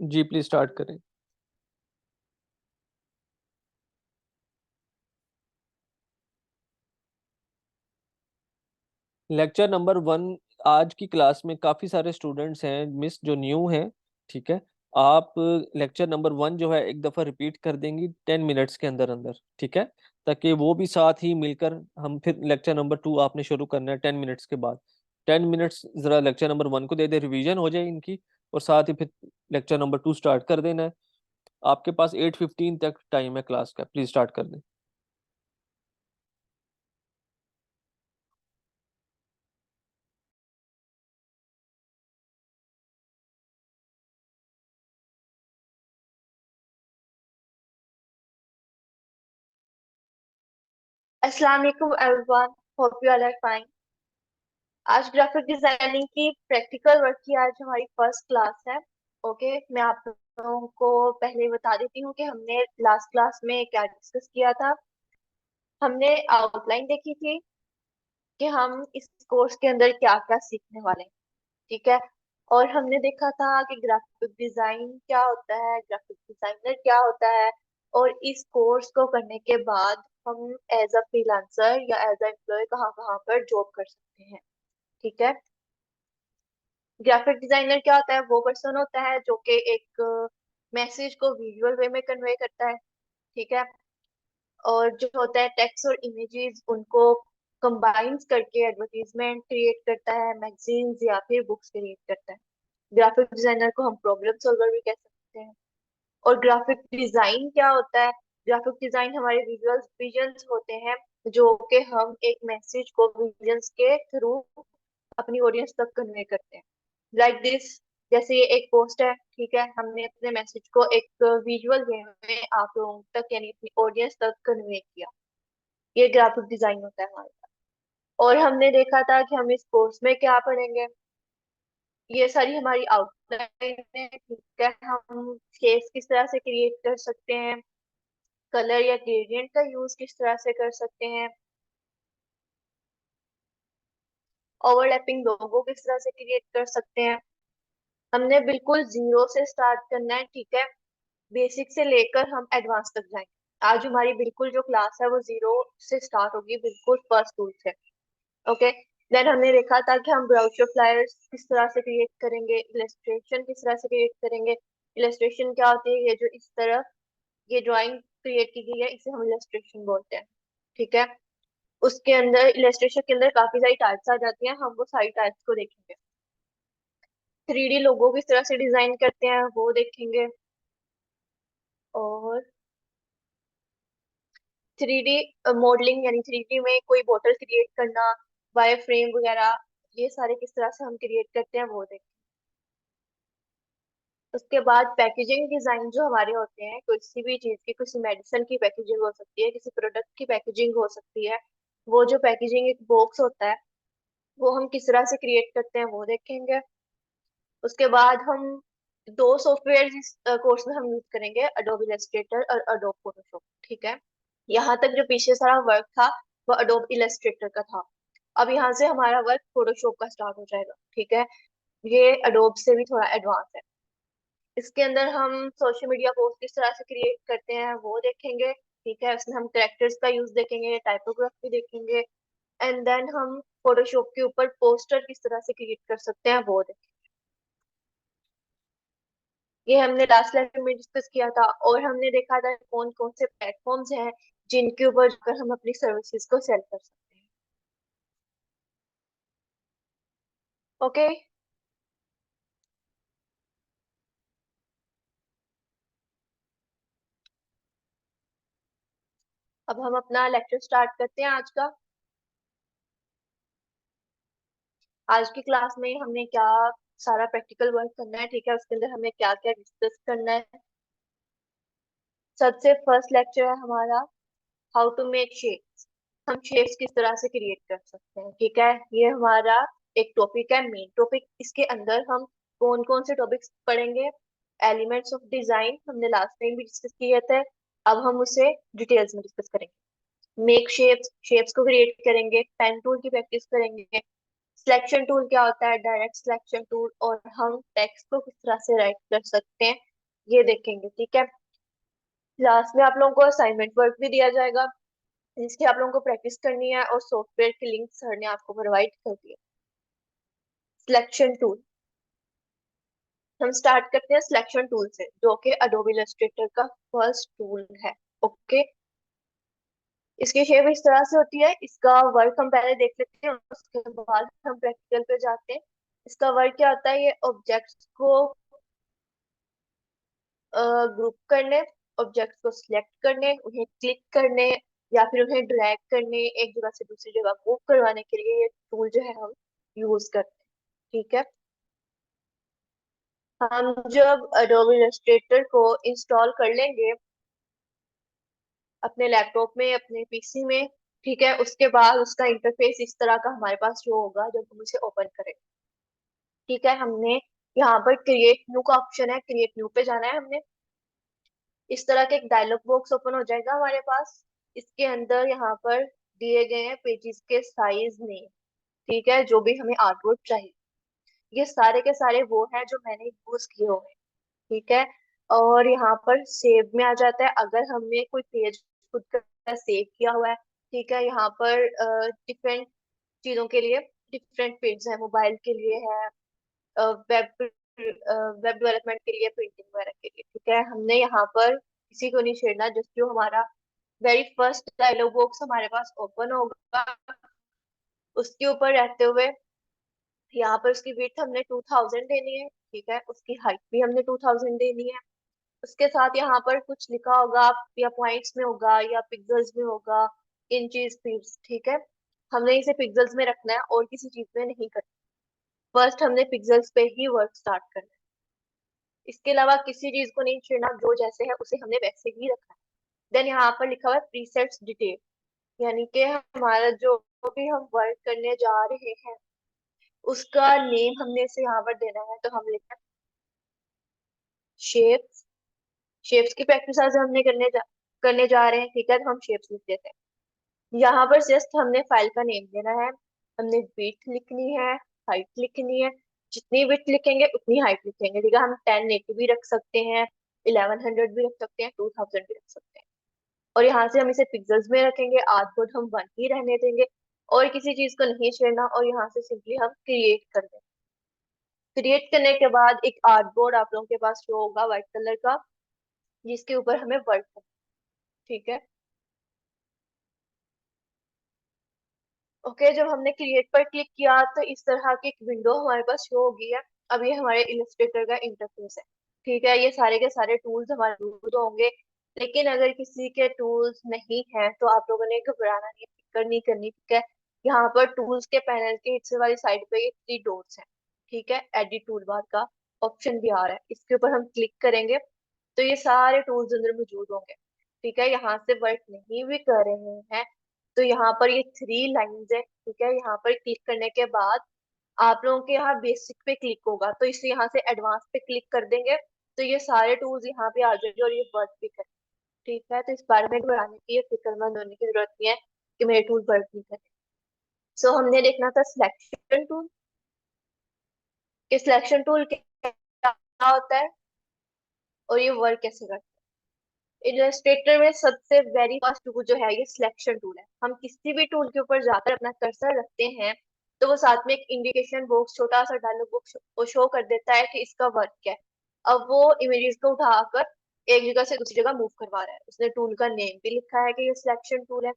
Ji please start करें। Lecture number 1। आज की क्लास में काफी सारे स्टूडेंट्स हैं मिस जो न्यू हैं। ठीक है। आप लेक्चर नंबर 1 जो है एक दफा रिपीट कर देंगी 10 मिनट्स के अंदर अंदर। ठीक है। ताकि वो भी साथ ही मिलकर हम फिर लेक्चर नंबर 2 आपने शुरू करना है 10 मिनट्स के बाद। 10 मिनट्स जरा लेक्चर नंबर 1 को दे दे, रिवीजन हो जाए इनकी। और साथ ही फिर लेक्चर नंबर 2 स्टार्ट कर देना है। आपके पास 8:15 तक टाइम है क्लास का, प्लीज स्टार्ट कर दें। अस्सलाम वालेकुम everyone, hope you all are fine. आज ग्राफिक डिजाइनिंग की प्रैक्टिकल वर्क की आज हमारी फर्स्ट क्लास है। ओके, मैं आप लोगों को पहले बता देती हूँ कि हमने लास्ट क्लास में क्या डिस्कस किया था। हमने आउटलाइन देखी थी कि हम इस कोर्स के अंदर क्या क्या सीखने वाले हैं। ठीक है। और हमने देखा था कि ग्राफिक डिजाइन क्या होता है, ग्राफिक डिजाइनर क्या होता है, और इस कोर्स को करने के बाद हम एज अ फ्रीलांसर या एज अ एम्प्लॉय कहाँ कहाँ पर जॉब कर सकते हैं। ठीक है। ग्राफिक डिजाइनर क्या होता है? वो पर्सन होता है जो कि एक मैसेज को विजुअल वे में कन्वे करता है। ठीक है। और जो होता है टेक्स्ट और इमेजेस उनको कंबाइंस करके एडवर्टीजमेंट क्रिएट करता है, मैगजीन्स या फिर बुक्स क्रिएट करता है। ग्राफिक डिजाइनर को हम प्रॉब्लम सॉल्वर भी कह सकते हैं। और ग्राफिक डिजाइन क्या होता है? ग्राफिक डिजाइन हमारे विजुअल्स विजन्स होते हैं जो कि हम एक मैसेज को विजन्स के थ्रू अपनी ऑडियंस तक कन्वे करते हैं। लाइक दिस, जैसे ये एक पोस्ट है। ठीक है, हमने अपने मैसेज को एक विजुअल वे में आप लोगों तक यानी अपनी ऑडियंस तक कन्वे किया। ये ग्राफिक डिजाइन होता है हमारे पास। और हमने देखा था कि हम इस कोर्स में क्या पढ़ेंगे। ये सारी हमारी आउटलाइन है। ठीक है, हम शेप्स किस तरह से क्रिएट कर सकते हैं, कलर या ग्रेडियंट का यूज किस तरह से कर सकते हैं, ओवरलैपिंग लोगो किस तरह से क्रिएट कर सकते हैं। हमने बिल्कुल जीरो से स्टार्ट करना है। ठीक है, बेसिक से लेकर हम एडवांस तक जाएंगे। आज हमारी बिल्कुल जो क्लास है वो जीरो से स्टार्ट होगी, बिल्कुल फर्स्ट टूल से। ओके। देन हमने देखा था कि हम ब्राउचर फ्लायर्स किस तरह से क्रिएट करेंगे, इलस्ट्रेशन किस तरह से क्रिएट करेंगे। इलस्ट्रेशन क्या होती है? ये जो इस तरह ये ड्राइंग क्रिएट की गई है इसे हम इलस्ट्रेशन बोलते हैं। ठीक है। उसके अंदर इलस्ट्रेशन के अंदर काफी सारी टाइप्स आ जाती हैं, हम वो सारी टाइप्स को देखेंगे। 3D लोगो किस तरह से डिजाइन करते हैं वो देखेंगे। और 3D मॉडलिंग यानी 3D में कोई बॉटल क्रिएट करना, वायर फ्रेम वगैरह, ये सारे किस तरह से हम क्रिएट करते हैं वो देखेंगे। उसके बाद पैकेजिंग डिजाइन जो हमारे होते हैं, किसी भी चीज की, किसी मेडिसिन की पैकेजिंग हो सकती है, किसी प्रोडक्ट की पैकेजिंग हो सकती है। वो जो पैकेजिंग एक बॉक्स होता है वो हम किस तरह से क्रिएट करते हैं वो देखेंगे। उसके बाद हम दो सॉफ्टवेयर इस कोर्स में हम यूज करेंगे, अडोब इलस्ट्रेटर और अडोब फोटोशॉप। ठीक है। यहाँ तक जो पीछे सारा वर्क था वो अडोब इलस्ट्रेटर का था। अब यहाँ से हमारा वर्क फोटोशॉप का स्टार्ट हो जाएगा। ठीक है। ये अडोब से भी थोड़ा एडवांस है। इसके अंदर हम सोशल मीडिया पोस्ट किस तरह से क्रिएट करते हैं वो देखेंगे। ठीक है, उसमें हम कैरेक्टर्स का यूज देखेंगे, टाइपोग्राफी देखेंगे। एंड देन हम फोटोशॉप के ऊपर पोस्टर किस तरह से क्रिएट कर सकते हैं वो देखेंगे। ये हमने लास्ट लेक्चर में डिस्कस किया था। और हमने देखा था कौन कौन से प्लेटफॉर्म्स हैं जिनके ऊपर जाकर हम अपनी सर्विसेज को सेल कर सकते हैं। ओके। अब हम अपना लेक्चर स्टार्ट करते हैं आज का। आज की क्लास में हमने क्या सारा प्रैक्टिकल वर्क करना है। ठीक है, उसके अंदर हमें क्या क्या डिस्कस करना है। सबसे फर्स्ट लेक्चर है हमारा हाउ टू मेक शेप्स। हम शेप्स किस तरह से क्रिएट कर सकते हैं। ठीक है, ये हमारा एक टॉपिक है, मेन टॉपिक। इसके अंदर हम कौन कौन से टॉपिक्स पढ़ेंगे? एलिमेंट्स ऑफ डिजाइन हमने लास्ट टाइम भी डिस्कस किए थे, अब हम उसे डिटेल्स में डिस्कस करेंगे। मेक शेप्स, शेप्स को क्रिएट करेंगे। पेन टूल की प्रैक्टिस करेंगे। सिलेक्शन टूल क्या होता है? Direct selection tool. और हम टेक्स्ट को किस तरह से राइट कर सकते हैं ये देखेंगे। ठीक है, क्लास में आप लोगों को असाइनमेंट वर्क भी दिया जाएगा जिसकी आप लोगों को प्रैक्टिस करनी है, और सॉफ्टवेयर की लिंक सर ने आपको प्रोवाइड कर दी है। सिलेक्शन टूल, हम स्टार्ट करते हैं सिलेक्शन टूल से, जो कि एडोबी इलस्ट्रेटर का फर्स्ट टूल है। ओके, इसकी शेप इस तरह से होती है। इसका वर्क हम पहले देख लेते हैं, उसके बाद हम प्रैक्टिकल पे जाते हैं। इसका वर्क क्या होता है, ये ऑब्जेक्ट्स को ग्रुप करने, ऑब्जेक्ट्स को सिलेक्ट करने, उन्हें क्लिक करने, या फिर उन्हें ड्रैग करने, एक जगह से दूसरी जगह मूव करवाने के लिए ये टूल जो है हम यूज करते हैं। ठीक है, हम जब एडोबी इलस्ट्रेटर को इंस्टॉल कर लेंगे अपने लैपटॉप में, अपने पीसी में, ठीक है, उसके बाद उसका इंटरफेस इस तरह का हमारे पास शो होगा जब हम उसे ओपन करें। ठीक है, हमने यहाँ पर क्रिएट न्यू का ऑप्शन है, क्रिएट न्यू पे जाना है हमने। इस तरह का एक डायलॉग बॉक्स ओपन हो जाएगा हमारे पास। इसके अंदर यहाँ पर दिए गए हैं पेजेस के साइज नेम। ठीक है, जो भी हमें आर्टवर्क चाहिए, ये सारे के सारे वो हैं जो मैंने यूज किए हुए हैं। ठीक है, और यहाँ पर सेव में आ जाता है अगर हमने कोई पेज खुद का सेव किया हुआ है। ठीक है, यहाँ पर डिफरेंट चीजों के लिए डिफरेंट पेज है, मोबाइल के लिए है, वेब वेब डेवलपमेंट के लिए, प्रिंटिंग वगैरह के लिए। ठीक है, हमने यहाँ पर किसी को नहीं छेड़ना। जस्ट जो हमारा वेरी फर्स्ट डायलॉग बॉक्स हमारे पास ओपन होगा, उसके ऊपर रहते हुए यहाँ पर उसकी विड्थ हमने 2000 देनी है। ठीक है, उसकी हाइट भी हमने 2000 देनी है। उसके साथ यहाँ पर कुछ लिखा होगा, या पॉइंट्स में होगा या पिक्सल्स में होगा, इंचेस फीट। ठीक है, हमने इसे पिक्सल्स में रखना है और किसी चीज में नहीं करना। फर्स्ट हमने पिक्सल्स पे ही वर्क स्टार्ट करना है, इसके अलावा किसी चीज को नहीं छेड़ना, जो जैसे है उसे हमने वैसे ही रखना है। देन यहाँ पर लिखा हुआ है प्रीसेट्स डिटेल, यानी कि हमारा जो भी हम वर्क करने जा रहे हैं उसका नेम हमने इसे यहाँ पर देना है। तो हम लिखा है शेप्स। शेप्स की प्रैक्टिस आज हमने करने जा रहे हैं। ठीक है, तो हम शेप्स लिख देते हैं। यहाँ पर जस्ट हमने फाइल का नेम देना है, हमने विड्थ लिखनी है, हाइट लिखनी है। जितनी विड्थ लिखेंगे उतनी हाइट लिखेंगे। ठीक है, हम 1080 भी रख सकते हैं, 1100 भी रख सकते हैं, 2000 भी रख सकते हैं। और यहाँ से हम इसे पिक्सल्स में रखेंगे, आउटपुट हम 1 ही रहने देंगे, और किसी चीज को नहीं छेड़ना। और यहाँ से सिंपली हम क्रिएट कर देंगे। क्रिएट करने के बाद एक आर्टबोर्ड आप लोगों के पास शो होगा व्हाइट कलर का, जिसके ऊपर हमें वर्क करना। ठीक है, ओके, जब हमने क्रिएट पर क्लिक किया तो इस तरह की एक विंडो हमारे पास शो होगी है। अब ये हमारे इलस्ट्रेटर का इंटरफेस है। ठीक है, ये सारे के सारे टूल्स हमारे यूज होंगे। लेकिन अगर किसी के टूल्स नहीं हैं तो आप लोगों ने घबराना नहीं, फिक्र नहीं करनी। ठीक है, यहाँ पर टूल्स के पैनल के हिस्से वाली साइड पे ये 3 डॉट्स हैं। ठीक है, एडिट टूल बार का ऑप्शन भी आ रहा है, इसके ऊपर हम क्लिक करेंगे तो ये सारे टूल्स अंदर मौजूद होंगे। ठीक है, यहाँ से वर्क नहीं भी कर रहे हैं तो यहाँ पर ये 3 लाइंस है। ठीक है, यहाँ पर क्लिक करने के बाद आप लोगों के यहाँ बेसिक पे क्लिक होगा, तो इसे यहाँ से एडवांस पे क्लिक कर देंगे तो ये सारे टूल्स यहाँ पे आ जाएंगे और ये वर्क भी करें। ठीक है, तो इस बारे में घबराने की या फिक्रमंद होने की जरूरत नहीं है कि मेरे टूल वर्क नहीं करे। सो हमने देखना था सिलेक्शन टूल, कि सिलेक्शन टूल क्या होता है और ये वर्क कैसे करता है। इलस्ट्रेटर में सबसे वेरी फर्स्ट टूल जो है ये सिलेक्शन टूल है। हम किसी भी टूल के ऊपर जाकर अपना कर्सर रखते हैं तो वो साथ में एक इंडिकेशन बॉक्स, छोटा सा डायलॉग बॉक्स वो शो कर देता है कि इसका वर्क क्या है। अब वो इमेजेस को उठाकर एक जगह से दूसरी जगह मूव करवा रहा है। उसने टूल का नेम भी लिखा है कि ये सिलेक्शन टूल है,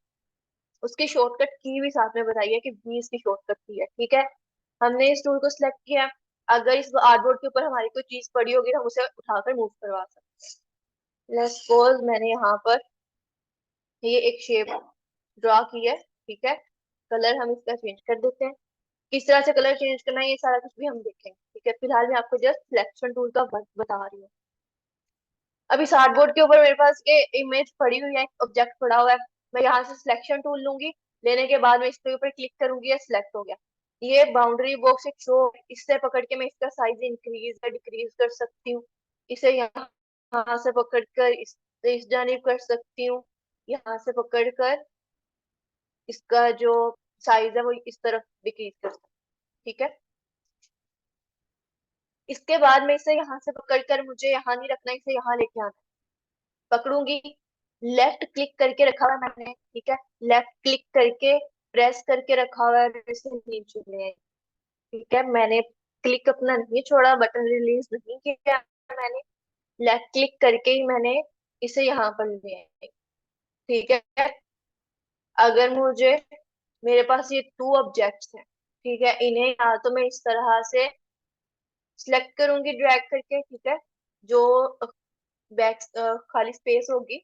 उसकी शॉर्टकट की भी साथ में बताई है कि 20 की शॉर्टकट की है। ठीक है, हमने इस टूल को सिलेक्ट किया। अगर इस आर्टबोर्ड के ऊपर हमारी कोई चीज पड़ी होगी तो हम उसे उठाकर मूव करवा सकते हैं। लेट्स सपोज मैंने यहाँ पर ये एक शेप ड्रॉ की है। ठीक है, कलर हम इसका चेंज कर देते हैं। किस तरह से कलर चेंज करना है ये सारा कुछ भी हम देखेंगे। ठीक है, फिलहाल मैं आपको जस्ट सिलेक्शन टूल का वर्क बता रही हूँ। अब इस आर्टबोर्ड के ऊपर मेरे पास ये इमेज पड़ी हुई है, ऑब्जेक्ट पड़ा हुआ है। मैं यहाँ से सिलेक्शन टूल लूंगी, लेने के बाद मैं इसके ऊपर क्लिक करूंगी, ये सिलेक्ट हो गया। ये बाउंड्री बॉक्स एक शो, इससे पकड़ के मैं इसका साइज इंक्रीज या डिक्रीज कर सकती हूँ। इसे यहाँ से पकड़ कर इस जानिब कर सकती हूँ, यहाँ से पकड़ कर इसका जो साइज है वो इस तरफ डिक्रीज कर सकती हूँ। ठीक है, इसके बाद में इसे यहाँ से पकड़कर मुझे यहाँ नहीं रखना, इसे यहाँ लेके आना है। पकड़ूंगी, लेफ्ट क्लिक करके रखा हुआ है मैंने, ठीक है, लेफ्ट क्लिक करके प्रेस करके रखा हुआ है, इसे नीचे ले आई। ठीक है, मैंने क्लिक अपना नहीं छोड़ा, बटन रिलीज नहीं किया मैंने, लेफ्ट क्लिक करके ही मैंने इसे यहाँ पर ले आई। ठीक है, अगर मुझे, मेरे पास ये टू ऑब्जेक्ट्स हैं, ठीक है, इन्हें या तो मैं इस तरह से सिलेक्ट करूंगी ड्रैग करके, ठीक है, जो बैक खाली स्पेस होगी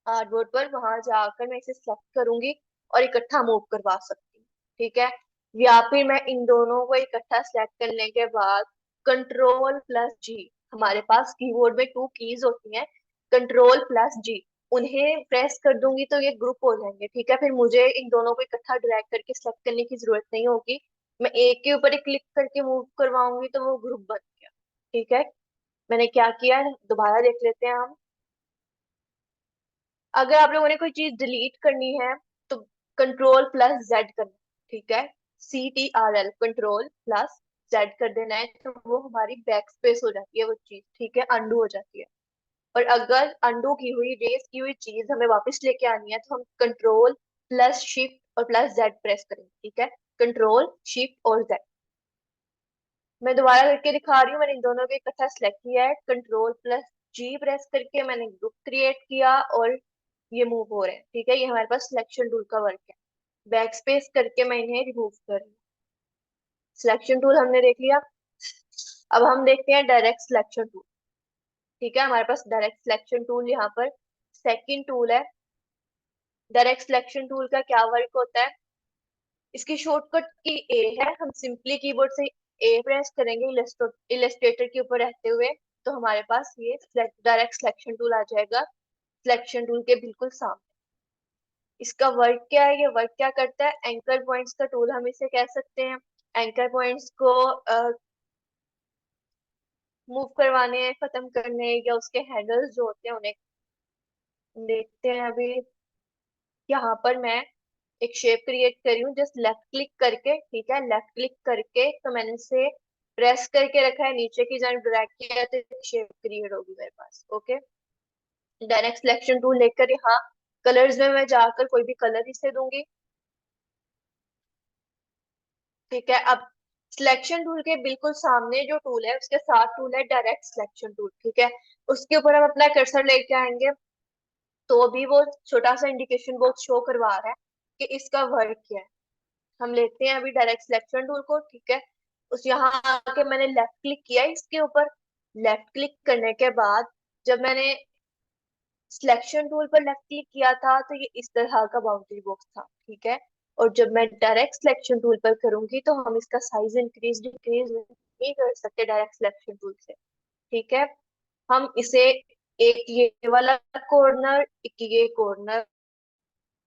आर्टबोर्ड पर, वहां जाकर मैं इसे सिलेक्ट करूंगी और इकट्ठा मूव करवा सकती हूँ। ठीक है, या फिर मैं इन दोनों को इकट्ठा सिलेक्ट करने के बाद कंट्रोल+G, हमारे पास कीबोर्ड में टू कीज होती हैं, कंट्रोल+G, उन्हें प्रेस कर दूंगी तो ये ग्रुप हो जाएंगे। ठीक है, फिर मुझे इन दोनों को इकट्ठा ड्रैग करके सिलेक्ट करने की जरूरत नहीं होगी, मैं एक के ऊपर ही क्लिक करके मूव करवाऊंगी तो वो ग्रुप बन गया। ठीक है, मैंने क्या किया है दोबारा देख लेते हैं हम। अगर आप लोगों ने कोई चीज डिलीट करनी है तो कंट्रोल+Z करना, ठीक है, CTRL, कंट्रोल+Z कर देना है, तो वो हमारी बैक स्पेस हो जाती है वो चीज, ठीक है, अंडू हो जाती है। और अगर अंडू की हुई, रेस की हुई चीज हमें वापस लेके आनी है तो हम कंट्रोल+Shift और +Z प्रेस करेंगे। ठीक है, कंट्रोल, Shift और Z। मैं दोबारा करके दिखा रही हूँ, मैंने इन दोनों को इकट्ठा सेलेक्ट किया है, कंट्रोल+G प्रेस करके मैंने ग्रुप क्रिएट किया और ये मूव हो रहे हैं। ठीक है, ये हमारे पास सिलेक्शन टूल का वर्क है। बैक स्पेस करके मैं इन्हें रिमूव कर रही हूँ। सिलेक्शन टूल हमने देख लिया, अब हम देखते हैं डायरेक्ट सिलेक्शन टूल। ठीक है, हमारे पास डायरेक्ट सिलेक्शन टूल यहाँ पर सेकंड टूल है। डायरेक्ट सिलेक्शन टूल का क्या वर्क होता है, इसकी शॉर्टकट की ए है, हम सिंपली कीबोर्ड से ए प्रेस करेंगे इलस्ट्रेटर के ऊपर रहते हुए, तो हमारे पास ये डायरेक्ट सिलेक्शन टूल आ जाएगा सिलेक्शन टूल के बिल्कुल सामने। इसका वर्क क्या है, ये वर्क क्या करता है, एंकर पॉइंट्स का टूल हम इसे कह सकते हैं। एंकर पॉइंट्स को मूव करवाने, खत्म करने, या उसके हैंडल्स जो होते हैं उन्हें देखते हैं अभी। यहाँ पर मैं एक शेप क्रिएट करी हूँ जस्ट लेफ्ट क्लिक करके। ठीक है, लेफ्ट क्लिक करके तो मैंने इसे प्रेस करके रखा है, नीचे की जान ड्रैग किया तो शेप क्रिएट होगी मेरे पास। ओके, डायरेक्ट सिलेक्शन टूल लेकर यहाँ कलर्स में मैं जाकर कोई भी कलर इसे दूंगी। ठीक है, अब सिलेक्शन टूल के बिल्कुल सामने जो टूल है उसके साथ टूल है डायरेक्ट सिलेक्शन टूल। ठीक है, उसके ऊपर हम अपना कर्सर लेके आएंगे तो भी वो छोटा सा इंडिकेशन बॉक्स शो करवा रहा है कि इसका वर्क क्या है। हम लेते हैं अभी डायरेक्ट सिलेक्शन टूल को। ठीक है, उस यहाँ आके मैंने लेफ्ट क्लिक किया इसके ऊपर। लेफ्ट क्लिक करने के बाद जब मैंने सिलेक्शन टूल पर लेफ्ट क्लिक किया था तो ये इस तरह का बाउंड्री बॉक्स था। ठीक है, और जब मैं डायरेक्ट सिलेक्शन टूल पर करूंगी तो हम इसका साइज इंक्रीज डिक्रीज नहीं कर सकते डायरेक्ट सिलेक्शन टूल से। ठीक है, हम इसे एक ये वाला कॉर्नर, एक ये कॉर्नर,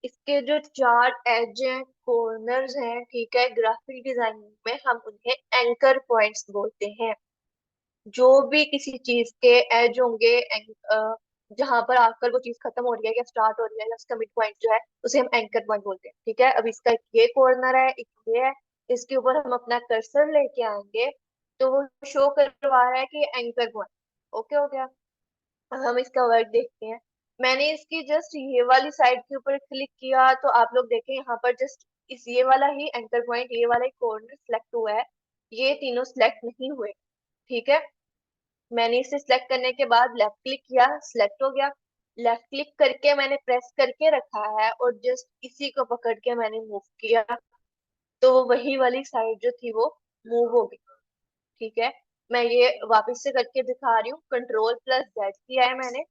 इसके जो चार एज हैं, कॉर्नर्स हैं, ठीक है, ग्राफिक डिजाइनिंग में हम उन्हें एंकर पॉइंट्स बोलते हैं। जो भी किसी चीज के एज होंगे, जहां पर आकर वो चीज खत्म हो रही है या स्टार्ट हो रही है या उसका मिड पॉइंट जो है उसे हम एंकर पॉइंट बोलते हैं। ठीक है, अब इसका एक ये कॉर्नर है, एक ये है, इसके ऊपर हम अपना कर्सर लेके आएंगे तो वो शो करवा रहा है कि एंकर पॉइंट। ओके हो गया, अब हम इसका वर्क देखते हैं। मैंने इसकी जस्ट ये वाली साइड के ऊपर क्लिक किया तो आप लोग देखें यहाँ पर जस्ट इस ये वाला ही एंकर पॉइंट, ये वाला ही कॉर्नर सिलेक्ट हुआ है, ये तीनों सिलेक्ट नहीं हुए। ठीक है, मैंने इसे सिलेक्ट करने के बाद लेफ्ट क्लिक किया, सिलेक्ट हो गया। लेफ्ट क्लिक करके मैंने प्रेस करके रखा है और जस्ट इसी को पकड़ के मैंने मूव किया तो वो वही वाली साइड जो थी वो मूव हो गई। ठीक है, मैं ये वापस से करके दिखा रही हूँ, कंट्रोल+Z किया है मैंने।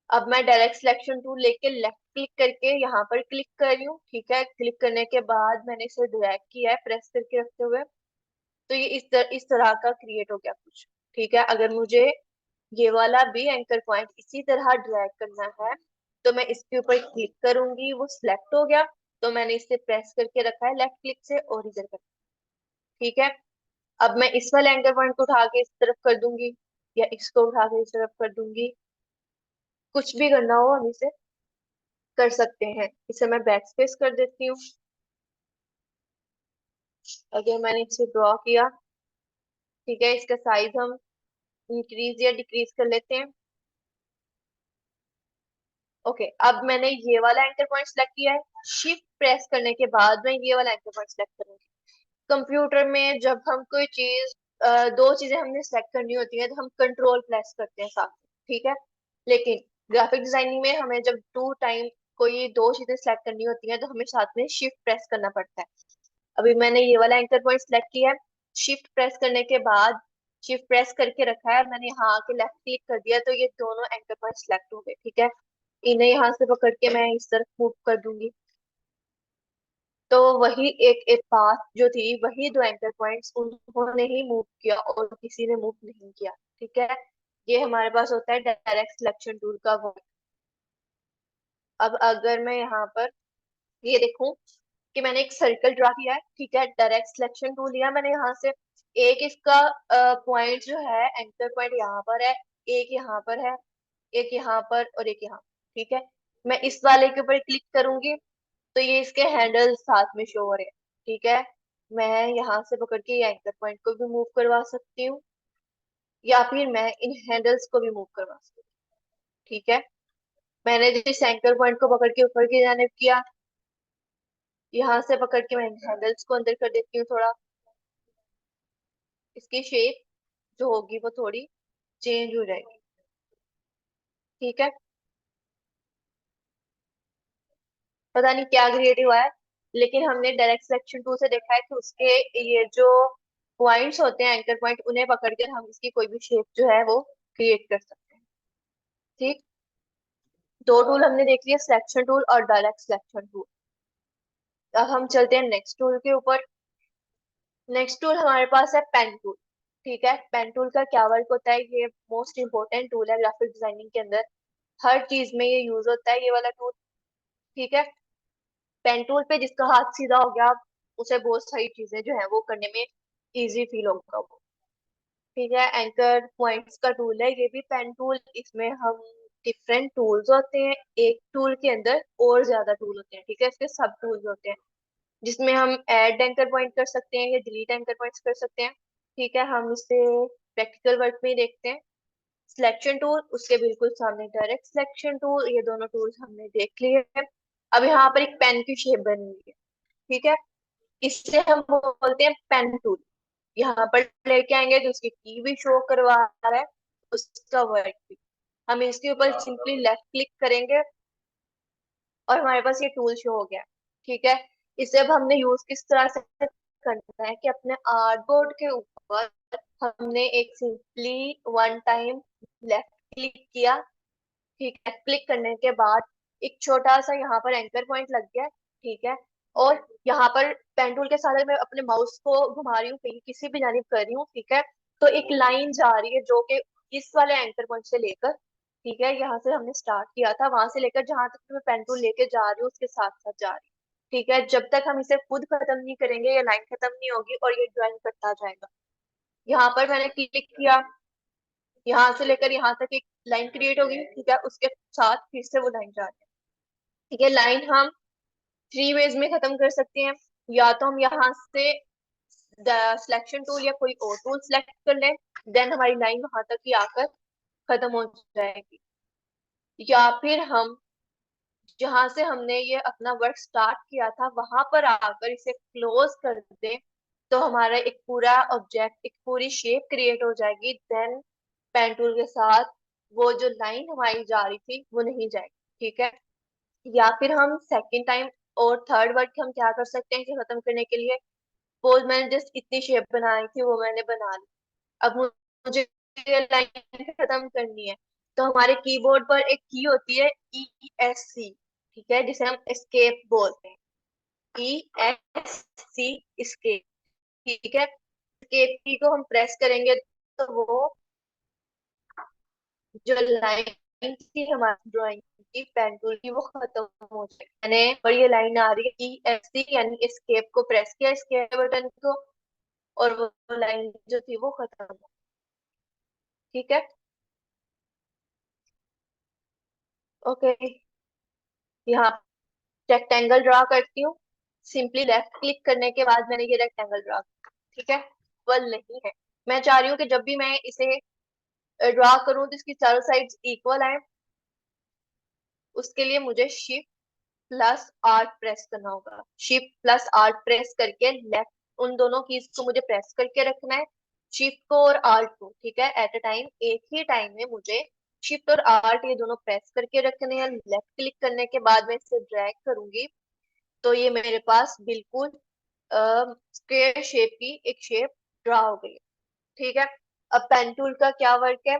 अब मैं डायरेक्ट सिलेक्शन टूल लेके लेफ्ट क्लिक करके यहाँ पर क्लिक कर रही हूँ। ठीक है, क्लिक करने के बाद मैंने इसे ड्रैग किया है प्रेस करके रखते हुए, तो ये इस तरह का क्रिएट हो गया कुछ। ठीक है, अगर मुझे ये वाला भी एंकर पॉइंट इसी तरह ड्रैग करना है तो मैं इसके ऊपर क्लिक करूंगी, वो सिलेक्ट हो गया तो मैंने इसे प्रेस करके रखा है लेफ्ट क्लिक से और इधर कर। ठीक है, अब मैं इस वाले एंकर पॉइंट को उठा के इस तरफ कर दूंगी या इसको उठा के इस तरफ कर दूंगी, कुछ भी करना हो हम इसे कर सकते हैं। इसे मैं बैक स्पेस कर देती हूँ। अगर मैंने इसे ड्रॉ किया ठीक है, इसका साइज हम इंक्रीज या डिक्रीज कर लेते हैं। ओके, अब मैंने ये वाला एंकर पॉइंट सेलेक्ट किया है। शिफ्ट प्रेस करने के बाद मैं ये वाला एंकर पॉइंट सेलेक्ट करूंगी। कंप्यूटर में जब हम कोई चीज, दो चीजें हमने सेलेक्ट करनी होती है तो हम कंट्रोल प्रेस करते हैं साथ में, ठीक है। लेकिन ग्राफिक डिजाइनिंग में हमें जब टू टाइम कोई दो चीजें सेलेक्ट करनी होती है तो हमें साथ में शिफ्ट प्रेस करना पड़ता है। अभी मैंने ये वाला एंकर पॉइंट सेलेक्ट किया है। शिफ्ट प्रेस करने के बाद, शिफ्ट प्रेस करके रखा है, मैंने यहाँ आके लेफ्ट क्लिक कर दिया तो ये दोनों एंकर पॉइंट सेलेक्ट हो गए, ठीक है। इन्हें यहाँ से पकड़ के मैं इस तरफ मूव कर दूंगी तो वही एक एक पाथ जो थी, वही दो एंकर पॉइंट्स उन्होंने ही मूव किया और किसी ने मूव नहीं किया, ठीक है। ये हमारे पास होता है डायरेक्ट सिलेक्शन टूल का वर्क। अब अगर मैं यहाँ पर ये देखूं कि मैंने एक सर्कल ड्रा किया है, ठीक है, डायरेक्ट सिलेक्शन टूल लिया मैंने यहाँ से। एक इसका पॉइंट जो है, एंकर पॉइंट यहाँ पर है, एक यहाँ पर है, एक यहाँ पर और एक यहाँ, ठीक है। मैं इस वाले के ऊपर क्लिक करूंगी तो ये इसके हैंडल साथ में शो हो रहे हैं, ठीक है। मैं यहाँ से पकड़ के ये एंकर पॉइंट को भी मूव करवा सकती हूँ या फिर मैं इन हैंडल्स को भी मूव करवा सकती हूँ, ठीक है। मैंने जिस एंकर पॉइंट को पकड़ के ऊपर की जाने किया, यहाँ से पकड़ के मैं इन हैंडल्स को अंदर कर देती हूँ थोड़ा। इसकी शेप जो होगी वो थोड़ी चेंज हो जाएगी, ठीक है। पता नहीं क्या क्रिएटिव हुआ है, लेकिन हमने डायरेक्ट सिलेक्शन टूल से देखा है कि उसके ये जो पॉइंट्स होते हैं, एंकर पॉइंट, उन्हें पकड़कर हम इसकी कोई भी शेप जो है वो क्रिएट कर सकते हैं, ठीक। दो टूल हमने देख लिया, सिलेक्शन टूल और डायरेक्ट सिलेक्शन टूल। अब हम चलते हैं नेक्स्ट टूल के ऊपर। नेक्स्ट टूल हमारे पास है पेन टूल, ठीक है। पेन टूल का क्या वर्क होता है, ये मोस्ट इंपोर्टेंट टूल है ग्राफिक डिजाइनिंग के अंदर। हर चीज में ये यूज होता है ये वाला टूल, ठीक है। पेन टूल पे जिसका हाथ सीधा हो गया, उसे बहुत सारी चीजें जो है वो करने में इजी फील होगा वो, ठीक है। एंकर पॉइंट्स का टूल है ये भी पेन टूल। इसमें हम डिफरेंट टूल्स होते हैं, एक टूल के अंदर और ज्यादा टूल होते हैं, ठीक है, इसके सब टूल्स होते हैं जिसमें हम ऐड एंकर पॉइंट कर सकते हैं या डिलीट एंकर पॉइंट्स कर सकते हैं, ठीक है। हम इसे प्रैक्टिकल वर्क में ही देखते हैं। सिलेक्शन टूल, उसके बिल्कुल सामने डायरेक्ट सिलेक्शन टूल, ये दोनों टूल्स हमने देख लिए हैं। अब यहाँ पर एक पेन की शेप बनी हुई है, ठीक है, इससे हम बोलते हैं पेन टूल। यहाँ पर लेके आएंगे तो उसकी की भी शो करवा रहा है, उसका वर्क भी। हम इसके ऊपर सिंपली लेफ्ट क्लिक करेंगे और हमारे पास ये टूल शो हो गया, ठीक है। इसे अब हमने यूज किस तरह से करना है कि अपने आर्टबोर्ड के ऊपर हमने एक simply one time left click किया, ठीक है। क्लिक करने के बाद एक छोटा सा यहाँ पर एंकर पॉइंट लग गया, ठीक है। और यहाँ पर पेन टूल के साथ मैं अपने माउस को घुमा रही हूँ, कहीं किसी भी जानिब कर रही हूँ, ठीक है। तो एक लाइन जा रही है जो कि इस वाले एंकर पॉइंट से लेकर, ठीक है, यहाँ से हमने स्टार्ट किया था, वहां से लेकर जहां तक मैं पेन टूल लेके जा रही हूँ उसके साथ साथ जा रही हूँ, ठीक है। जब तक हम इसे खुद खत्म नहीं करेंगे ये लाइन खत्म नहीं होगी और ये ड्राइंग करता जाएगा। यहाँ पर मैंने क्लिक किया, यहाँ से लेकर यहाँ तक एक लाइन क्रिएट होगी, ठीक है, उसके साथ फिर से वो लाइन जा रही है, ठीक है। लाइन हम थ्री वेज में खत्म कर सकते हैं। या तो हम यहाँ से सिलेक्शन टूल या कोई और टूल सिलेक्ट कर लें, देन हमारी लाइन वहां तक ही आकर खत्म हो जाएगी। या फिर हम जहां से हमने ये अपना वर्क स्टार्ट किया था वहां पर आकर इसे क्लोज कर दें तो हमारा एक पूरा ऑब्जेक्ट, एक पूरी शेप क्रिएट हो जाएगी। देन पेन टूल के साथ वो जो लाइन हमारी जा रही थी वो नहीं जाएगी, ठीक है। या फिर हम सेकेंड टाइम और थर्ड वर्ड हम क्या कर सकते हैं इसे खत्म करने के लिए। सपोज मैंने जस्ट इतनी शेप बनाई थी वो मैंने बना ली, अब मुझे ये लाइन खत्म करनी है तो हमारे कीबोर्ड पर एक की होती है ESC, ठीक है, जिसे हम एस्केप बोलते हैं। ESC, एस्केप, ठीक है। एस्केप की को हम प्रेस करेंगे तो वो जो लाइन थी हमारी ड्राइंग की पेन टूल की वो खत्म हो जाएगी। मैंने पर ये लाइन आ रही है ESC यानी एस्केप को प्रेस किया, एस्केप बटन को, और वो लाइन जो थी वो खत्म हो, ठीक है। ओके, यहाँ रेक्टेंगल ड्रा करती हूँ। सिंपली लेफ्ट क्लिक करने के बाद मैंने ये रेक्टेंगल ड्रा, ठीक है, वल नहीं है। मैं चाह रही हूँ कि जब भी मैं इसे ड्रा करूँ तो इसकी चारों साइड्स इक्वल आए। उसके लिए मुझे शिफ्ट प्लस आर्ट प्रेस करना होगा। शिफ्ट प्लस आर्ट प्रेस करके लेफ्ट, उन दोनों कीज को मुझे प्रेस करके रखना है, शिफ्ट को और आर्ट को, ठीक है, एट अ टाइम, एक ही टाइम में मुझे शिफ्ट और आर्ट ये दोनों प्रेस करके रखने हैं। लेफ्ट क्लिक करने के बाद मैं इसे ड्रैग करूंगी तो ये मेरे पास बिल्कुल स्क्वेयर शेप की एक शेप ड्रा हो गई है। ठीक है, अब पेन टूल का क्या वर्क है।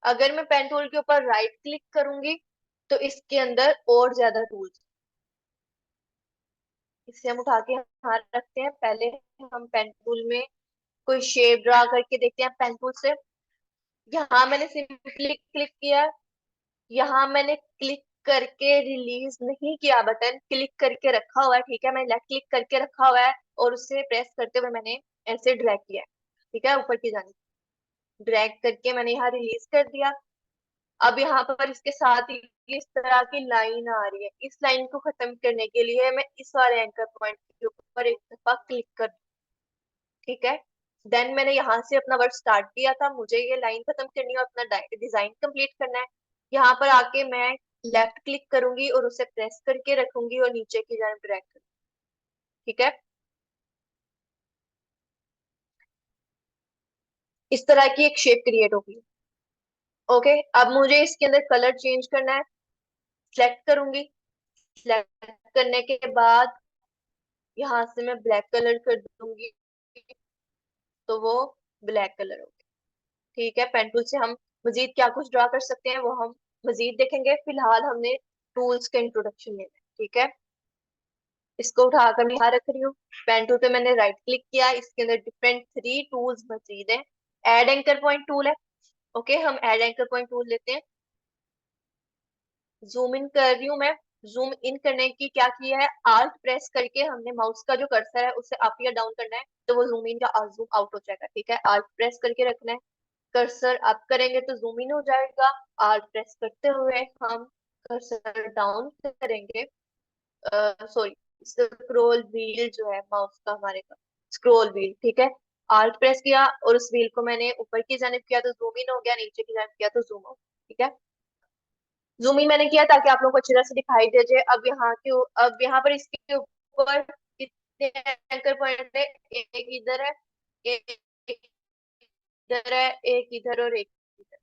अगर मैं पेन टूल के ऊपर राइट क्लिक करूंगी तो इसके अंदर और ज्यादा टूल्स, इसे हम उठा के यहाँ रखते हैं। पहले हम पेन टूल में कोई शेप ड्रा करके देखते हैं पेन टूल से। यहाँ मैंने सिंपली क्लिक किया, यहाँ मैंने क्लिक करके रिलीज नहीं किया, बटन क्लिक करके रखा हुआ है। ठीक है, मैंने लेफ्ट क्लिक करके रखा हुआ है और उसे प्रेस करते हुए मैंने ऐसे ड्रैग किया है। ठीक है, ऊपर की जाने ड्रैग करके मैंने यहाँ रिलीज कर दिया। अब यहाँ पर इसके साथ ही इस तरह की लाइन आ रही है। इस लाइन को खत्म करने के लिए मैं इस वाले एंकर पॉइंट के ऊपर एक दफा क्लिक कर, ठीक है, देन मैंने यहाँ से अपना वर्क स्टार्ट किया था, मुझे ये लाइन खत्म करनी है और अपना डिजाइन कंप्लीट करना है। यहाँ पर आके मैं लेफ्ट क्लिक करूंगी और उसे प्रेस करके रखूंगी और नीचे की जाने ड्रैग करूंगी। ठीक है, इस तरह की एक शेप क्रिएट होगी। ओके, अब मुझे इसके अंदर कलर चेंज करना है। सिलेक्ट करूंगी, सिलेक्ट करने के बाद यहाँ से मैं ब्लैक कलर कर दूंगी तो वो ब्लैक कलर हो गया। ठीक है, पेन टूल से हम मजीद क्या कुछ ड्रा कर सकते हैं वो हम मजीद देखेंगे। फिलहाल हमने टूल्स का इंट्रोडक्शन लेना है। ठीक है, इसको उठाकर मैं यहाँ रख रही हूँ। पेन टूल पे मैंने राइट क्लिक किया, इसके अंदर डिफरेंट 3 टूल्स मजीद हैं। एड एंकर पॉइंट टूल है। ओके, हम एड एंकर पॉइंट टूल लेते हैं। जूम इन कर रही हूँ मैं। जूम इन करने की क्या किया है, आल्ट प्रेस करके हमने माउस का जो कर्सर है उसे अप या डाउन करना है तो वो जूम इन या जूम आउट हो जाएगा। ठीक है, आल्ट प्रेस करके रखना है, कर्सर अप करेंगे तो जूम इन हो जाएगा। आल्ट प्रेस करते हुए हम कर्सर डाउन करेंगे, सॉरी, स्क्रॉल व्हील जो है माउस का हमारे का, स्क्रॉल व्हील, ठीक है, आल्ट प्रेस किया और उस व्हील को मैंने ऊपर की जानिब किया तो जूम इन हो गया, नीचे की जानिब किया तो जूम आउट। ठीक है, जूम इन मैंने किया ताकि आप लोगों को अच्छी तरह से दिखाई दे जाए। अब यहाँ पर इसके ऊपर कितने एंकर पॉइंट है, एक इधर है, एक इधर है, एक इधर और एक इधर।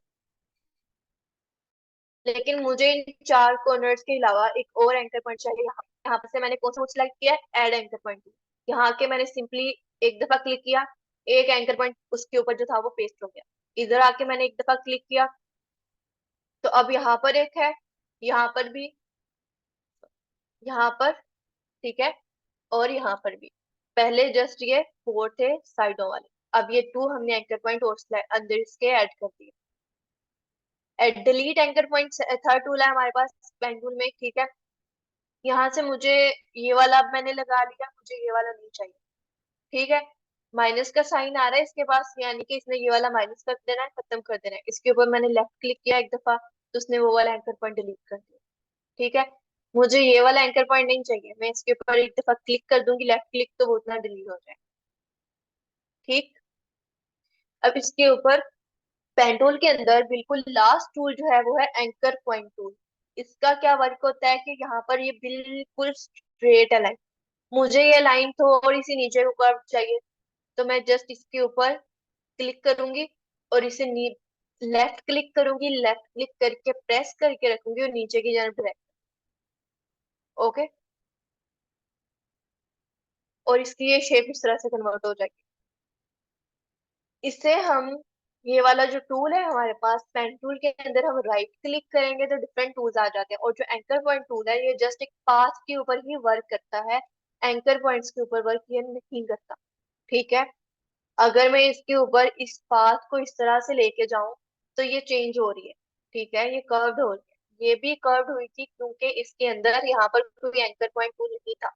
लेकिन मुझे इन 4 कॉर्नर्स के अलावा एक और एंकर पॉइंट चाहिए। यहाँ यहाँ पर से मैंने कौन सा सिलेक्ट किया है, एड एंकर पॉइंट। यहाँ के मैंने सिंपली एक दफा क्लिक किया, एक एंकर पॉइंट उसके ऊपर जो था वो पेस्ट हो गया। इधर आके मैंने एक दफा क्लिक किया तो अब यहाँ पर एक है, यहाँ पर भी, यहाँ पर, ठीक है, और यहाँ पर भी। पहले जस्ट ये 4 थे साइडों वाले, अब ये 2 हमने एंकर पॉइंट और अंदर इसके ऐड कर दिए। Delete anchor point third tool है हमारे पास पेन टूल में। ठीक है, यहाँ से मुझे ये वाला अब मैंने लगा लिया, मुझे ये वाला नहीं चाहिए। ठीक है, माइनस का साइन आ रहा है इसके पास, यानी कि इसने ये वाला माइनस कर देना है, खत्म कर देना है। इसके ऊपर मैंने लेफ्ट क्लिक किया एक दफा तो उसने वो वाला एंकर पॉइंट डिलीट कर दिया। ठीक है, मुझे ये वाला एंकर पॉइंट नहीं चाहिए, मैं इसके ऊपर एक दफा क्लिक कर दूंगी लेफ्ट क्लिक तो वो उतना डिलीट हो जाए। ठीक, अब इसके ऊपर पेन टूल के अंदर बिल्कुल लास्ट टूल जो है वो है एंकर पॉइंट टूल। इसका क्या वर्क होता है कि यहाँ पर ये बिल्कुल स्ट्रेट है लाइन, मुझे ये लाइन थोड़ी सी नीचे को कर्व चाहिए तो मैं जस्ट इसके ऊपर क्लिक करूंगी और इसे लेफ्ट क्लिक करूंगी, लेफ्ट क्लिक करके प्रेस करके रखूंगी और नीचे की जानब ड्रैग। ओके, और इसकी ये शेप इस तरह से कन्वर्ट हो जाएगी। इससे हम, ये वाला जो टूल है हमारे पास पेन टूल के अंदर, हम राइट क्लिक करेंगे तो डिफरेंट टूल्स आ जाते हैं। और जो एंकर पॉइंट टूल है ये जस्ट एक पाथ के ऊपर ही वर्क करता है, एंकर पॉइंट्स के ऊपर वर्क ये नहीं करता। ठीक है, अगर मैं इसके ऊपर इस पाथ को इस तरह से लेके जाऊं तो ये चेंज हो रही है। ठीक है, ये कर्व्ड हो रही है, ये भी कर्व्ड हुई थी क्योंकि इसके अंदर यहाँ पर कोई एंकर पॉइंट टूल नहीं था,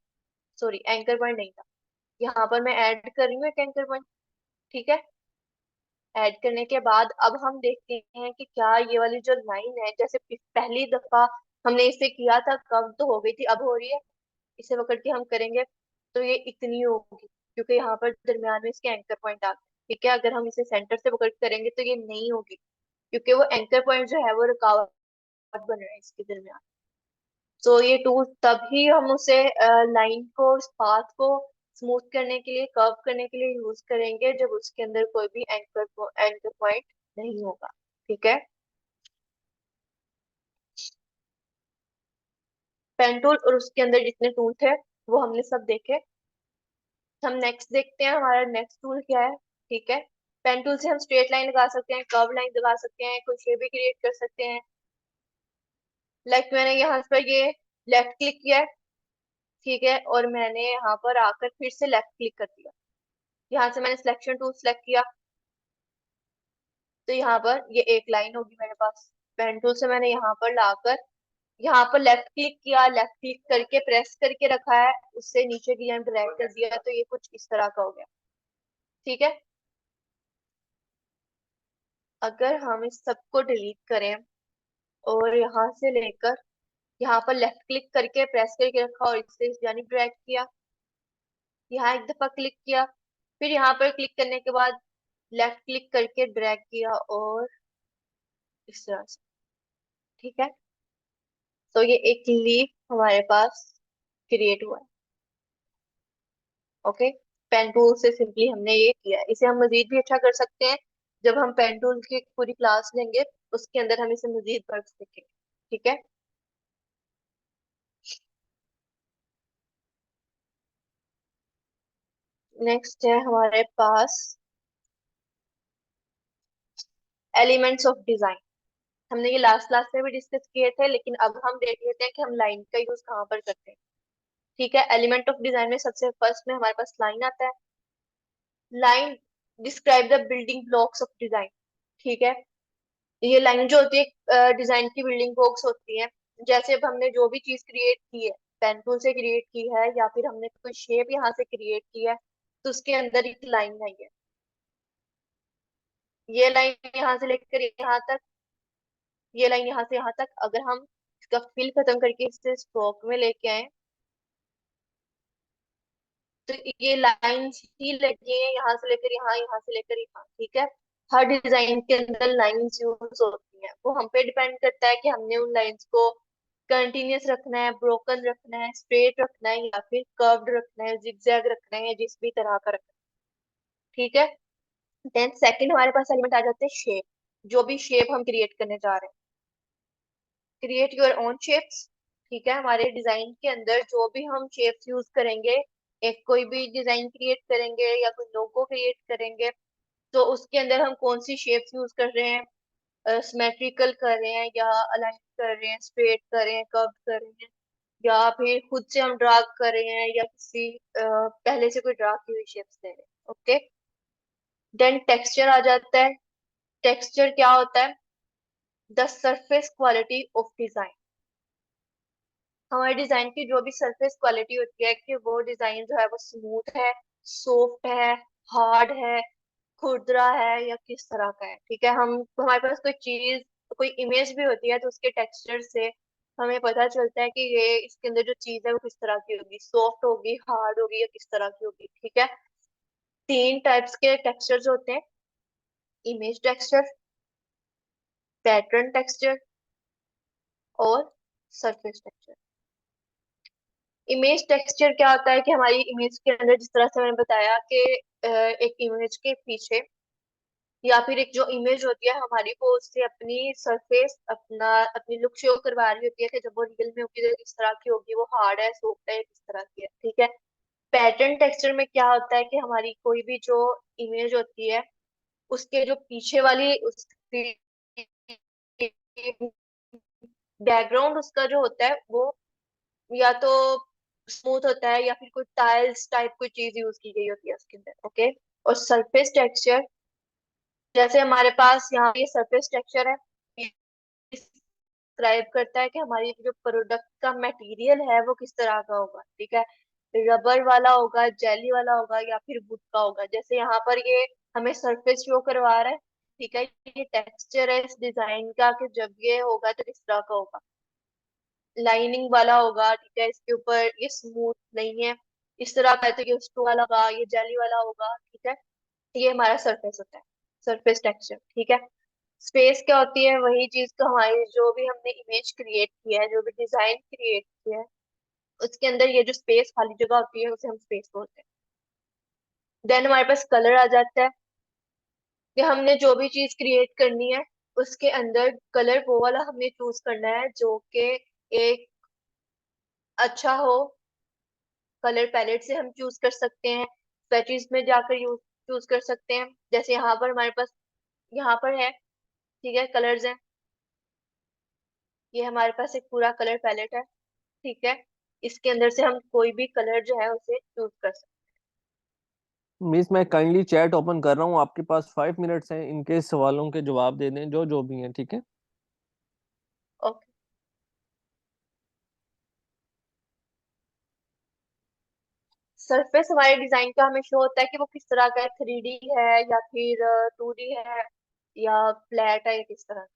सॉरी एंकर पॉइंट नहीं था। यहाँ पर मैं ऐड कर रही हूँ एक एंकर पॉइंट। ठीक है, ऐड करने के बाद अब हम देखते हैं कि क्या ये वाली जो लाइन है, जैसे पहली दफा हमने इसे किया था कब तो हो गई थी, अब हो रही है, इसे पकड़ के हम करेंगे तो ये इतनी होगी क्योंकि यहाँ पर दरमियान में इसके एंकर पॉइंट आते हैं। ठीक है, अगर हम इसे सेंटर से पकड़ के करेंगे तो ये नहीं होगी, क्योंकि वो एंकर पॉइंट जो है वो रुकावट बन रहा है इसके दरमियान। तो ये टूल तभी हम उसे लाइन को, इस पाथ को स्मूथ करने के लिए, कर्व करने के लिए यूज करेंगे, जब उसके अंदर कोई भी एंकर पॉइंट नहीं होगा। ठीक है, पेन टूल और उसके अंदर जितने टूल थे वो हमने सब देखे। हम नेक्स्ट देखते हैं हमारा नेक्स्ट टूल क्या है। ठीक है, पेन टूल से हम स्ट्रेट लाइन लगा सकते हैं, कर्व लाइन लगा सकते हैं, कोई शेप भी क्रिएट कर सकते हैं। लाइक मैंने यहाँ पर ये लेफ्ट क्लिक किया है, ठीक है, और मैंने यहाँ पर आकर फिर से लेफ्ट क्लिक कर दिया। यहाँ से मैंने सिलेक्शन टूल सेलेक्ट किया, तो यहाँ पर ये एक लाइन होगी मेरे पास। पेन टूल से मैंने यहाँ पर लाकर यहाँ पर लेफ्ट क्लिक किया, लेफ्ट क्लिक करके प्रेस करके रखा है, उससे नीचे की लाइन ड्रैग कर दिया, तो ये कुछ इस तरह का हो गया। ठीक है, अगर हम इस सबको डिलीट करें और यहाँ से लेकर यहाँ पर लेफ्ट क्लिक करके प्रेस करके रखा और इससे इस जानिब ड्रैग किया, यहाँ एक दफा क्लिक किया, फिर यहाँ पर क्लिक करने के बाद लेफ्ट क्लिक करके ड्रैग किया और इस तरह से। ठीक है, तो ये एक लीफ हमारे पास क्रिएट हुआ है। ओके, पेन टूल से सिंपली हमने ये किया है। इसे हम मजीद भी अच्छा कर सकते हैं, जब हम पेन टूल की पूरी क्लास लेंगे उसके अंदर हम इसे मजीद बढ़ सकेंगे। ठीक है, नेक्स्ट है हमारे पास एलिमेंट्स ऑफ डिजाइन। हमने ये लास्ट क्लास में भी डिस्कस किए थे, लेकिन अब हम देख लेते हैं कि हम लाइन का यूज कहाँ पर करते हैं। ठीक है, एलिमेंट ऑफ डिजाइन में सबसे फर्स्ट में हमारे पास लाइन आता है। Line describe the building blocks of design. ठीक है, ये लाइन जो होती है डिजाइन की बिल्डिंग ब्लॉक्स होती है। जैसे अब हमने जो भी चीज क्रिएट की है, पेन टूल से क्रिएट की है, या फिर हमने कोई शेप यहाँ से क्रिएट की है, तो उसके अंदर एक लाइन आई है। ये लाइन यहाँ से लेकर यहाँ तक, ये लाइन यहाँ से यहाँ तक, अगर हम इसका फिल खत्म करके इसे स्ट्रोक में लेके आए, तो ये लाइंस ही लगी है यहाँ से लेकर यहाँ, यहाँ से लेकर यहाँ। ठीक है, हर डिजाइन के अंदर लाइंस यूज होती हैं, वो हम पे डिपेंड करता है कि हमने उन लाइंस को कंटिन्यूअस रखना है, ब्रोकन रखना है, स्ट्रेट रखना है, या फिर कर्व्ड रखना है, जिगजैग रखना है, या जिस भी तरह का रखना है। ठीक है, देन सेकंड हमारे पास एलिमेंट आ जाते हैं शेप। जो भी शेप हम क्रिएट करने जा रहे हैं, क्रिएट योर ओन शेप्स। ठीक है, हमारे डिजाइन के अंदर जो भी हम शेप्स यूज करेंगे, एक कोई भी डिजाइन क्रिएट करेंगे या कोई लोगो क्रिएट करेंगे, तो उसके अंदर हम कौन सी शेप्स यूज कर रहे हैं, सिमेट्रिकल कर रहे हैं या अलाइन कर रहे हैं, स्ट्रेट कर रहे हैं, कर्व कर रहे हैं, या फिर खुद से हम ड्रा कर रहे हैं, या किसी पहले से कोई ड्रा की हुई शेप्स दे रहे हैं। ओके, देन टेक्सचर आ जाता है। टेक्सचर क्या होता है? The surface quality of design. हमारे डिजाइन की जो भी सरफेस क्वालिटी होती है, कि वो डिजाइन जो है वो स्मूथ है, सॉफ्ट है, हार्ड है, खुरदरा है, या किस तरह का है। ठीक है, हम हमारे पास कोई चीज, कोई इमेज भी होती है, तो उसके टेक्सचर से हमें पता चलता है कि ये इसके अंदर जो चीज है वो किस तरह की होगी, सॉफ्ट होगी, हार्ड होगी, या किस तरह की होगी। ठीक है, तीन टाइप्स के टेक्सचर्स होते हैं: इमेज टेक्सचर, पैटर्न टेक्सचर, और सरफेस टेक्सचर। इमेज टेक्सचर क्या होता है कि हमारी इमेज के अंदर, जिस तरह से मैंने बताया कि एक इमेज के पीछे, या फिर एक जो इमेज होती है हमारी, वो उससे अपनी सरफेस, अपनी लुक शो करवा रही होती है, कि जब वो रियल में होगी तो किस तरह की होगी, वो हार्ड है, सॉफ्ट है, किस तरह की है। ठीक है, पैटर्न टेक्सचर में क्या होता है कि हमारी कोई भी जो इमेज होती है, उसके जो पीछे वाली उसकी बैकग्राउंड उसका जो होता है, वो या तो स्मूथ होता है, या फिर कोई टाइल्स टाइप कोई चीज यूज की गई होती है उसके अंदर। ओके, और सरफेस टेक्सचर, जैसे हमारे पास यहाँ ये सरफेस टेक्सचर है, डिस्क्राइब करता है कि हमारी जो प्रोडक्ट का मटेरियल है वो किस तरह का होगा। ठीक है, रबर वाला होगा, जेली वाला होगा, या फिर वुड का होगा। जैसे यहाँ पर ये हमें सरफेस शो करवा रहा है। ठीक है, ये टेक्सचर है इस डिजाइन का, कि जब ये होगा तो किस तरह का होगा। लाइनिंग वाला होगा, ठीक है, इसके ऊपर ये स्मूथ नहीं है, इस तरह आप कहते हैं कि स्टू वाला होगा, ये जेली वाला होगा, ठीक है। ये हमारा सरफेस होता है, सरफेस टेक्सचर, ठीक है। स्पेस क्या होती है? वही चीज को हमारी जो भी हमने इमेज क्रिएट किया है, जो भी डिजाइन क्रिएट किया है, उसके अंदर ये जो स्पेस खाली जगह होती है उसे हम स्पेस बोलते हैं। देन हमारे पास कलर आ जाता है कि हमने जो भी चीज क्रिएट करनी है उसके अंदर कलर वो वाला हमने चूज करना है जो कि एक अच्छा हो। कलर पैलेट से हम चूज कर सकते हैं, स्वेचेस में जाकर यूज चूज कर सकते हैं। जैसे यहाँ पर हमारे पास, यहाँ पर है, ठीक है, कलर्स हैं। ये हमारे पास एक पूरा कलर पैलेट है, ठीक है। इसके अंदर से हम कोई भी कलर जो है उसे चूज कर सकते मिस, मैं काइंडली चैट ओपन कर रहा हूँ, आपके पास 5 मिनट्स हैं, इनके सवालों के जवाब दे दें जो जो भी हैं, ठीक है। हैं। ओके। सरफेस हमारे डिजाइन का हमें शो होता है कि वो किस तरह का है, 3D है या फिर 2D है या फ्लैट है या किस तरह।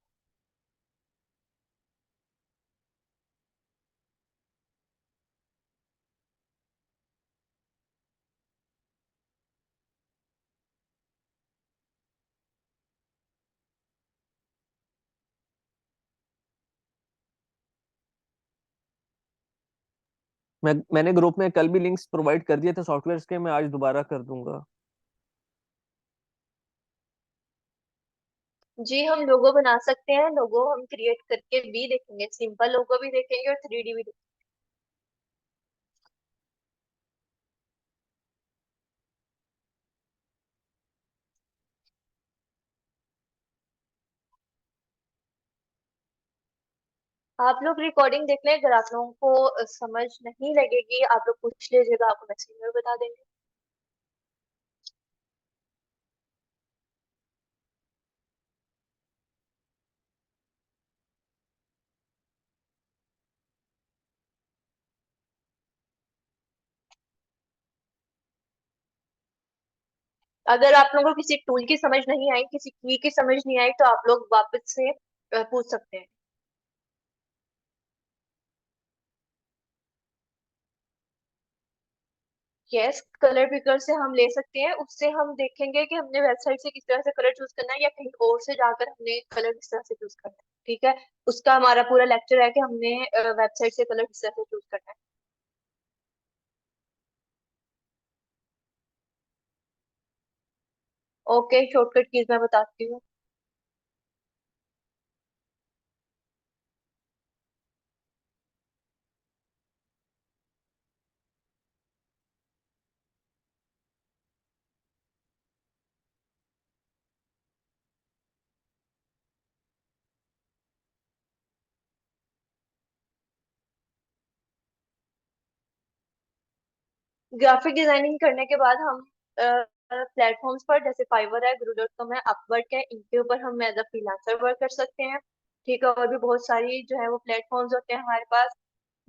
मैंने ग्रुप में कल भी लिंक्स प्रोवाइड कर दिए थे सॉफ्टवेयर्स के, मैं आज दोबारा कर दूंगा। जी, हम लोगो बना सकते हैं। लोगो हम क्रिएट करके भी देखेंगे, सिंपल लोगो भी देखेंगे और 3D भी देखेंगे। आप लोग रिकॉर्डिंग देख लें, अगर आप लोगों को समझ नहीं लगेगी आप लोग पूछ लीजिएगा, आपको मैसेज में बता देंगे। अगर आप लोगों को किसी टूल की समझ नहीं आई, किसी की समझ नहीं आई, तो आप लोग वापस से पूछ सकते हैं। यस, कलर पिकर से हम ले सकते हैं। उससे हम देखेंगे कि हमने वेबसाइट से किस तरह से कलर चूज करना है या कहीं और से जाकर हमने कलर किस तरह से चूज करना है, ठीक है। उसका हमारा पूरा लेक्चर है कि हमने वेबसाइट से कलर किस तरह से चूज करना है। ओके, शॉर्टकट कीज मैं बताती हूँ। ग्राफिक डिजाइनिंग करने के बाद हम प्लेटफॉर्म्स पर, जैसे फाइवर है, गुरु.com है, अपवर्क है, इनके ऊपर हम एज अ फ्रीलांसर वर्क कर सकते हैं, ठीक है। और भी बहुत सारी जो है वो प्लेटफॉर्म्स होते हैं हमारे पास।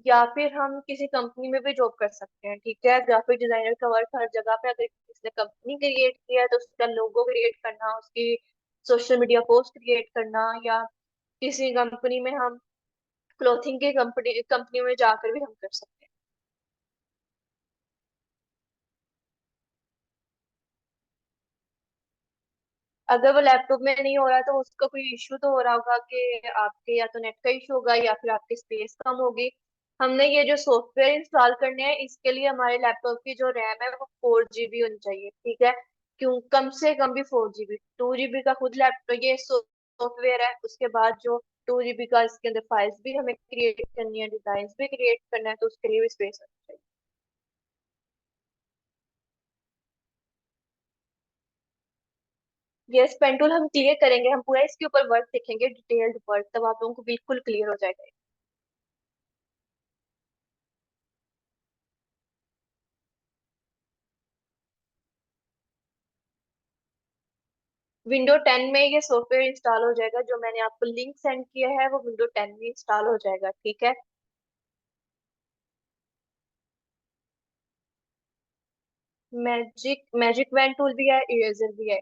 या फिर हम किसी कंपनी में भी जॉब कर सकते हैं, ठीक है। ग्राफिक डिजाइनर का वर्क हर जगह पे, अगर किसी ने कंपनी क्रिएट किया है तो उसका लोगो क्रिएट करना, उसकी सोशल मीडिया पोस्ट क्रिएट करना, या किसी कंपनी में हम क्लोथिंग की कंपनी में जाकर भी हम कर सकते हैं। अगर वो लैपटॉप में नहीं हो रहा तो उसका कोई इश्यू तो हो रहा होगा कि आपके या तो नेट का इशू होगा या फिर आपकी स्पेस कम होगी। हमने ये जो सॉफ्टवेयर इंस्टॉल करने हैं इसके लिए हमारे लैपटॉप की जो रैम है वो 4 GB होनी चाहिए, ठीक है। क्यों, कम से कम भी 4 GB, 2 GB का खुद लैपटॉप ये सॉफ्टवेयर है। उसके बाद जो 2 GB का इसके अंदर फाइल्स भी हमें क्रिएट करनी है, डिजाइन भी क्रिएट करना है, तो उसके लिए भी स्पेस होनी चाहिए। ये पेन टूल हम क्लियर करेंगे, हम पूरा इसके ऊपर वर्क देखेंगे, डिटेल्ड वर्क, तब आप लोगों को बिल्कुल क्लियर हो जाएगा। विंडो 10 में ये सॉफ्टवेयर इंस्टॉल हो जाएगा, जो मैंने आपको लिंक सेंड किया है वो विंडो 10 में इंस्टॉल हो जाएगा, ठीक है। मैजिक मैजिक वैन टूल भी है, इरेजर भी है।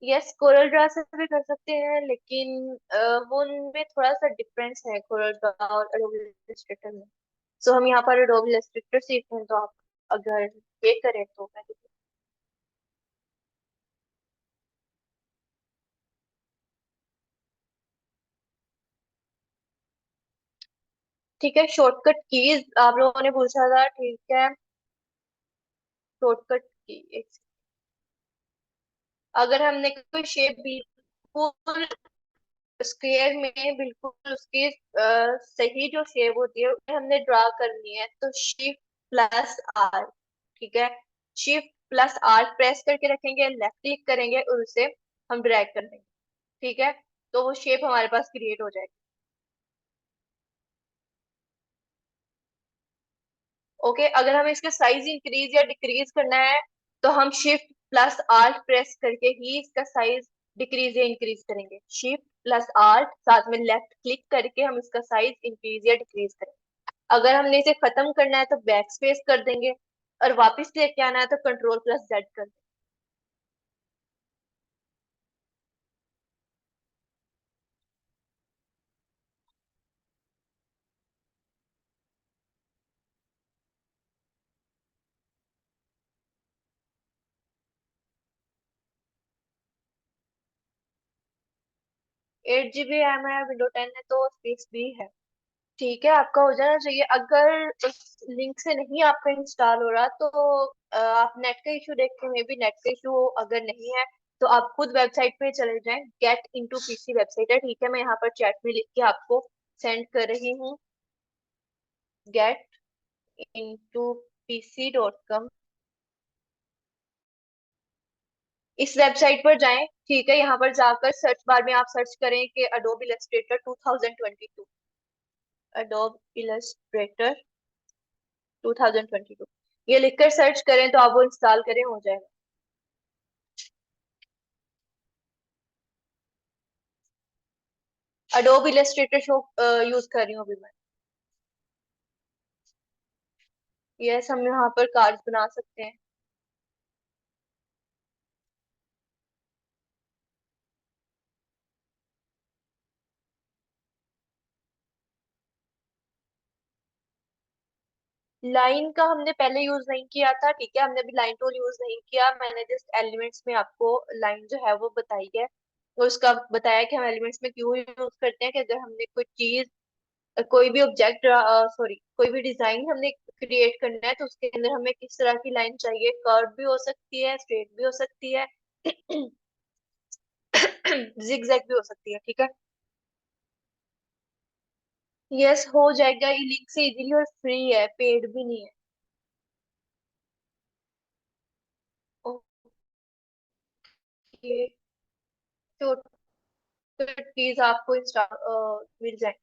यस, कोरल ड्रा से भी कर सकते हैं, लेकिन वो उनमें थोड़ा सा डिफरेंस है कोरल ड्रा और एडोबी इलस्ट्रेटर में। सो हम यहाँ पर एडोबी इलस्ट्रेटर सीख रहे हैं, तो आप अगर ये करें तो मैं ठीक है। शॉर्टकट कीज आप लोगों ने पूछा था, ठीक है। शॉर्टकट की अगर हमने कोई शेप बिल्कुल स्क्वायर में बिल्कुल उसकी सही जो शेप होती है उसे हमने ड्रा करनी है, तो शिफ्ट प्लस आर, ठीक है। शिफ्ट प्लस आर प्रेस करके रखेंगे, लेफ्ट क्लिक करेंगे और उसे हम ड्रैग कर देंगे, ठीक है। तो वो शेप हमारे पास क्रिएट हो जाएगी। ओके, अगर हमें इसका साइज इंक्रीज या डिक्रीज करना है तो हम शिफ्ट प्लस आर्ट प्रेस करके ही इसका साइज डिक्रीज या इंक्रीज करेंगे। शिफ्ट प्लस आर्ट साथ में लेफ्ट क्लिक करके हम इसका साइज इंक्रीज या डिक्रीज करेंगे। अगर हमने इसे खत्म करना है तो बैक स्पेस कर देंगे, और वापस लेके आना है तो कंट्रोल प्लस जेड कर देंगे। एट जीबी रैम है, विंडो 10 है, तो स्पेस भी है। ठीक है, आपका हो जाना चाहिए। अगर उस लिंक से नहीं आपका इंस्टॉल हो रहा तो आप नेट का इशू देख के, मे बी नेट का इशू अगर नहीं है तो आप खुद वेबसाइट पे चले जाएं। गेट इनटू पीसी वेबसाइट है, ठीक है। मैं यहाँ पर चैट में लिख के आपको सेंड कर रही हूँ। गेट इनटू pc.com, इस वेबसाइट पर जाएं, ठीक है। यहाँ पर जाकर सर्च बार में आप सर्च करें कि अडोब इलस्ट्रेटर 2022, अडोब इलस्ट्रेटर 2022, ये लिखकर सर्च करें तो आप वो इंस्टॉल करें, हो जाएगा। अडोब इलस्ट्रेटर शो यूज कर रही हूँ अभी मैं। यस, हम यहाँ पर कार्ड्स बना सकते हैं। लाइन का हमने पहले यूज नहीं किया था, ठीक है। हमने अभी लाइन टूल यूज नहीं किया, मैंने जस्ट एलिमेंट्स में आपको लाइन जो है वो बताई है, और उसका बताया कि हम एलिमेंट्स में क्यों यूज करते हैं, कि अगर हमने कोई चीज, कोई भी ऑब्जेक्ट, सॉरी, कोई भी डिजाइन हमने क्रिएट करना है तो उसके अंदर हमें किस तरह की लाइन चाहिए। कर्व भी हो सकती है, स्ट्रेट भी हो सकती है, जिगजैग भी हो सकती है, ठीक है। यस, हो जाएगा। ये लिंक से इजीली और फ्री है, पेड भी नहीं है। ओके, तो प्लीज आपको इंस्टा मिल जाए।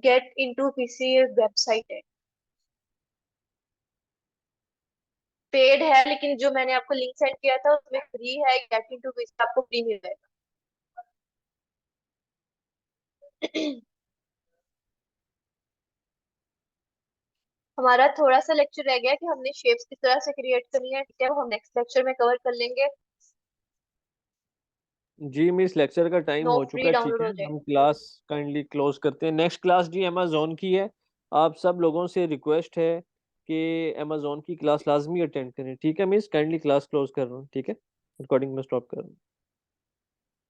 गेट इनटू पीसी वेबसाइट है, पेड है, लेकिन जो मैंने आपको लिंक सेंड किया था उसमें फ्री है। गेट इनटू पीसी आपको फ्री मिल जाएगा। हमारा थोड़ा सा लेक्चर रह गया कि हमने शेप्स किस तरह से क्रिएट करनी है, ठीक है। वो हम नेक्स्ट लेक्चर में कवर कर लेंगे। जी मिस, लेक्चर का टाइम नो, हो चुका फ्री है, ठीक डाउनलोड है। हो हम जाएगा। क्लास काइंडली क्लोज करते हैं। नेक्स्ट क्लास जी अमेजोन की है। आप सब लोगों से रिक्वेस्ट है कि अमेजोन की क्लास लाजमी अटेंड करें, ठीक है मिस। काइंडली क्लास क्लोज कर रहा हूँ, ठीक है। रिकॉर्डिंग में स्टॉप कर रहा हूँ।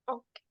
ओके।